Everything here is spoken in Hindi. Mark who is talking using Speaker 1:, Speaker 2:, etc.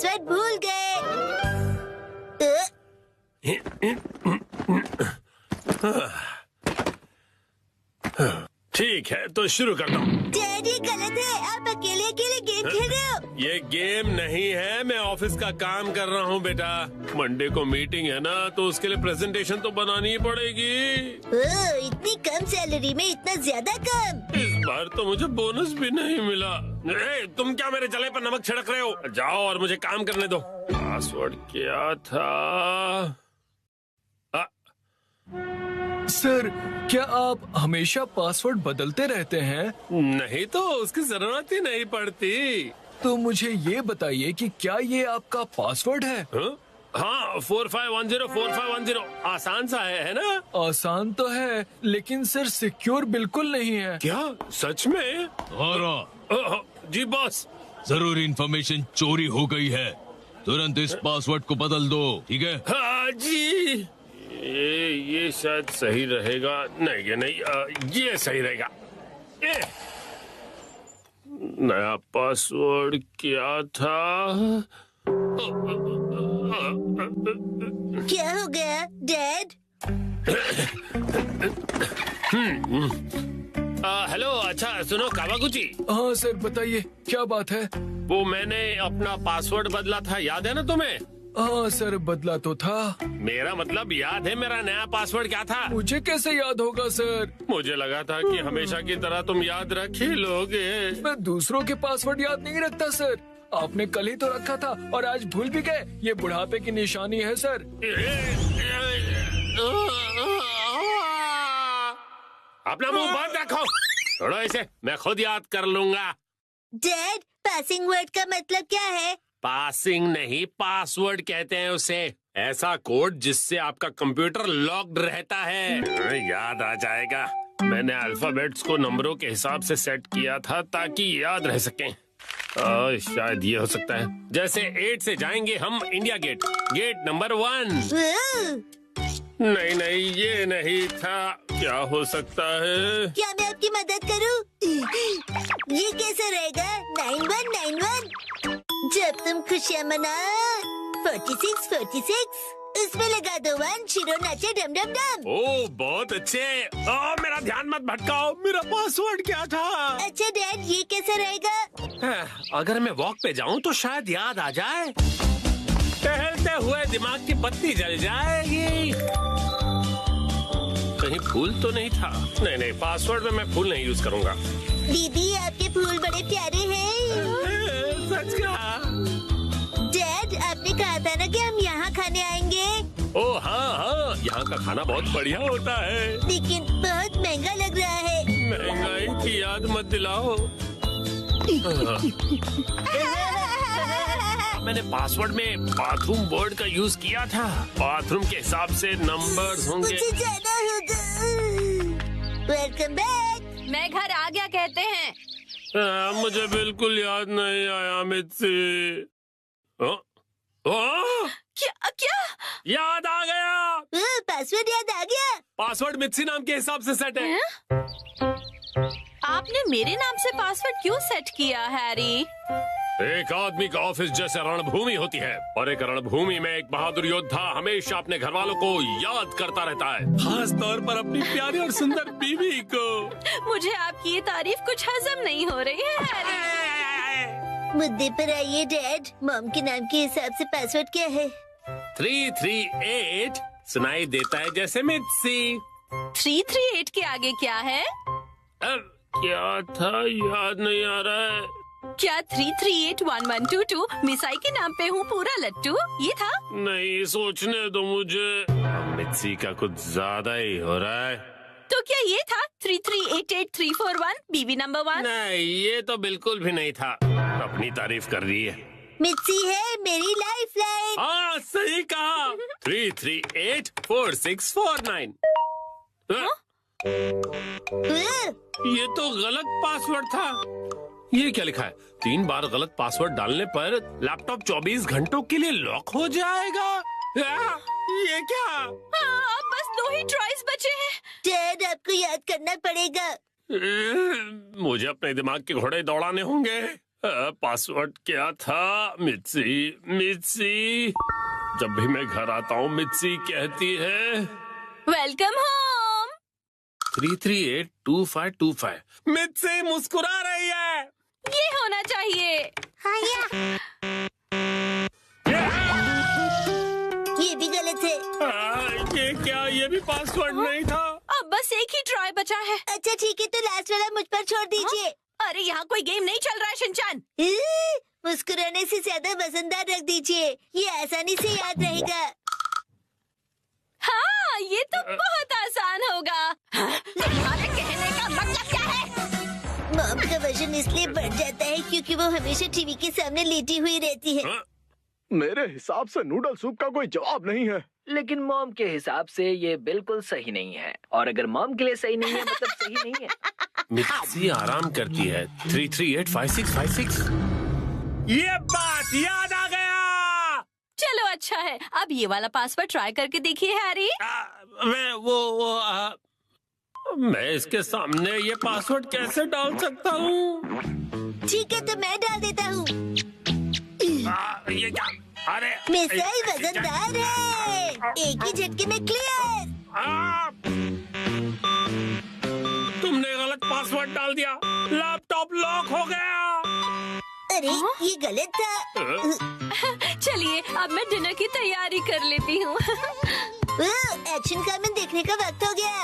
Speaker 1: पासवर्ड भूल गए।
Speaker 2: ठीक है तो शुरू करता हूँ।
Speaker 1: डैड ये गलत है, आप अकेले अकेले गेम खेल रहे हो।
Speaker 2: ये गेम नहीं है, मैं ऑफिस का काम कर रहा हूँ बेटा। मंडे को मीटिंग है ना, तो उसके लिए प्रेजेंटेशन तो बनानी ही पड़ेगी।
Speaker 1: इतनी कम सैलरी में इतना ज्यादा काम।
Speaker 2: इस बार तो मुझे बोनस भी नहीं मिला। तुम क्या मेरे जले पर नमक छिड़क रहे हो? जाओ और मुझे काम करने दो। पासवर्ड क्या था?
Speaker 3: सर, क्या आप हमेशा पासवर्ड बदलते रहते हैं?
Speaker 2: नहीं तो उसकी जरूरत ही नहीं पड़ती।
Speaker 3: तो मुझे ये बताइए कि क्या ये आपका पासवर्ड है?
Speaker 2: हाँ 45104510 आसान सा है ना?
Speaker 3: आसान तो है, लेकिन सर सिक्योर बिल्कुल नहीं है।
Speaker 2: क्या सच में? जी बॉस।
Speaker 4: जरूरी इंफॉर्मेशन चोरी हो गई है, तुरंत इस पासवर्ड को बदल दो, ठीक है?
Speaker 2: हाँ जी। ये शायद सही रहेगा। नहीं ये नहीं, ये सही रहेगा। नया पासवर्ड क्या था?
Speaker 1: क्या हो गया डैड?
Speaker 2: हेलो, अच्छा सुनो कावागुची।
Speaker 3: हाँ सर, बताइए क्या बात है?
Speaker 2: वो मैंने अपना पासवर्ड बदला था, याद है ना तुम्हें?
Speaker 3: हाँ सर, बदला तो था।
Speaker 2: मेरा मतलब याद है मेरा नया पासवर्ड क्या था?
Speaker 3: मुझे कैसे याद होगा सर?
Speaker 2: मुझे लगा था कि हमेशा की तरह तुम याद रख ही लोगे।
Speaker 3: मैं दूसरों के पासवर्ड याद नहीं रखता सर। आपने कल ही तो रखा था और आज भूल भी गए। ये बुढ़ापे की निशानी है सर।
Speaker 2: अपना मुंह बंद रखो। छोड़ो इसे, मैं खुद याद कर लूंगा।
Speaker 1: डैड, पासिंग वर्ड का मतलब क्या है?
Speaker 2: पासिंग नहीं, पासवर्ड कहते हैं उसे। ऐसा कोड जिससे आपका कंप्यूटर लॉक्ड रहता है। याद आ जाएगा। मैंने अल्फाबेट्स को नंबरों के हिसाब से सेट किया था ताकि याद रह सकें। शायद ये हो सकता है। जैसे 8 से जाएंगे हम इंडिया गेट, गेट नंबर 1। नहीं नहीं, ये नहीं था। क्या हो सकता है?
Speaker 1: क्या मैं आपकी मदद करूं? ये कैसे रहेगा? 9191। जब तुम खुशियाँ मना 46 इसमें लगा दो 1, शिरो नाचे डम डम डम।
Speaker 2: ओह बहुत अच्छे। मेरा ध्यान मत भटकाओ, मेरा पासवर्ड क्या था?
Speaker 1: अच्छा डैड, ये कैसे रहेगा?
Speaker 2: अगर मैं वॉक पे जाऊं तो शायद याद आ जाए। टहलते हुए दिमाग की बत्ती जल जाएगी। कहीं फूल तो नहीं था? नहीं नहीं, पासवर्ड में मैं फूल नहीं यूज करूंगा।
Speaker 1: दीदी, आपके फूल बड़े प्यारे हैं।
Speaker 2: सच कहा।
Speaker 1: डैड, आपने कहा था ना कि हम यहाँ खाने आएंगे।
Speaker 2: ओह हाँ हाँ, यहाँ का खाना बहुत बढ़िया होता है।
Speaker 1: लेकिन बहुत महंगा लग रहा है।
Speaker 2: महंगाई की याद मत दिलाओ। मैंने पासवर्ड में बाथरूम वर्ड का यूज किया था। बाथरूम के हिसाब से नंबर्स होंगे।
Speaker 1: मुझे जाना होगा। Welcome back.
Speaker 5: मैं घर आ गया कहते हैं।
Speaker 2: मुझे बिल्कुल याद नहीं आया मित्सी।
Speaker 5: क्या क्या?
Speaker 2: याद आ गया।
Speaker 1: पासवर्ड याद आ गया।
Speaker 2: पासवर्ड मित्सी नाम के हिसाब से सेट है।
Speaker 5: आपने मेरे नाम से पासवर्ड क्यों सेट किया हैरी?
Speaker 2: एक आदमी का ऑफिस जैसे रणभूमि होती है, और एक रणभूमि में एक बहादुर योद्धा हमेशा अपने घर वालों को याद करता रहता है, खास तौर पर अपनी प्यारी और सुंदर बीवी को।
Speaker 5: मुझे आपकी ये तारीफ कुछ हजम नहीं हो रही है हैरी।
Speaker 1: मुद्दे पर आइए डैड। मॉम के नाम के हिसाब से पासवर्ड क्या है?
Speaker 2: 338 सुनाई देता है जैसे मित्सी।
Speaker 5: 338 के आगे क्या है?
Speaker 2: क्या था, याद नहीं आ रहा है।
Speaker 5: क्या 3381122 मिसाई के नाम पे हूँ पूरा लट्टू, ये था?
Speaker 2: नहीं, सोचने दो मुझे। मित्सी का कुछ ज्यादा ही हो रहा है।
Speaker 5: तो क्या ये था 3388341 बीबी नंबर 1?
Speaker 2: नहीं, ये तो बिल्कुल भी नहीं था। अपनी तारीफ कर रही है।
Speaker 1: मित्सी है मेरी लाइफ लाइन।
Speaker 2: हाँ सही कहा। 3384649। ये तो गलत पासवर्ड था। ये क्या लिखा है? 3 बार गलत पासवर्ड डालने पर लैपटॉप 24 घंटों के लिए लॉक हो जाएगा। ये क्या?
Speaker 5: अब बस 2 ही ट्राइज बचे हैं।
Speaker 1: डैड, आपको याद करना पड़ेगा।
Speaker 2: मुझे अपने दिमाग के घोड़े दौड़ाने होंगे। पासवर्ड क्या था? मित्सी मित्सी। जब भी मैं घर आता हूँ मित्सी कहती है
Speaker 5: वेलकम होम।
Speaker 2: 3382525। मित्सी मुस्कुरा रही है।
Speaker 5: ये होना चाहिए।
Speaker 1: हाँ या ये भी गलत है।
Speaker 2: ये क्या? ये भी पासवर्ड नहीं था।
Speaker 5: अब बस एक ही ट्राई बचा है।
Speaker 1: अच्छा ठीक है, तो लास्ट वाला मुझ पर छोड़ दीजिए।
Speaker 5: अरे यहाँ कोई गेम नहीं चल रहा है शिनचान।
Speaker 1: मुस्कुराने से ज्यादा वजनदार रख दीजिए, ये आसानी से याद रहेगा।
Speaker 5: हाँ ये तो बहुत आसान होगा। तुम्हारे कहने का मतलब क्या है?
Speaker 1: मॉम का वजन इसलिए बढ़ जाता है क्योंकि वो हमेशा टीवी के सामने लेटी हुई रहती है।
Speaker 6: मेरे हिसाब से नूडल सूप का कोई जवाब नहीं है।
Speaker 7: लेकिन मॉम के हिसाब से ये बिल्कुल सही नहीं है, और अगर मॉम के लिए सही नहीं है मतलब सही नहीं है।
Speaker 2: मित्सी आराम करती है। 3385656। ये बात याद आ गया।
Speaker 5: चलो अच्छा है, अब ये वाला पासवर्ड ट्राई करके देखिए हैरी।
Speaker 2: मैं इसके सामने ये पासवर्ड कैसे डाल सकता हूँ?
Speaker 1: ठीक है, तो मैं डाल देता हूँ।
Speaker 2: ये क्या? अरे
Speaker 1: मिसाइल वजनदार है, एक ही झटके में क्लियर।
Speaker 2: तुमने गलत पासवर्ड डाल दिया। लैपटॉप लॉक हो गया।
Speaker 1: अरे ये गलत था।
Speaker 5: चलिए अब मैं डिनर की तैयारी कर लेती हूँ।
Speaker 1: एक्शन कारमेन देखने का वक्त हो गया।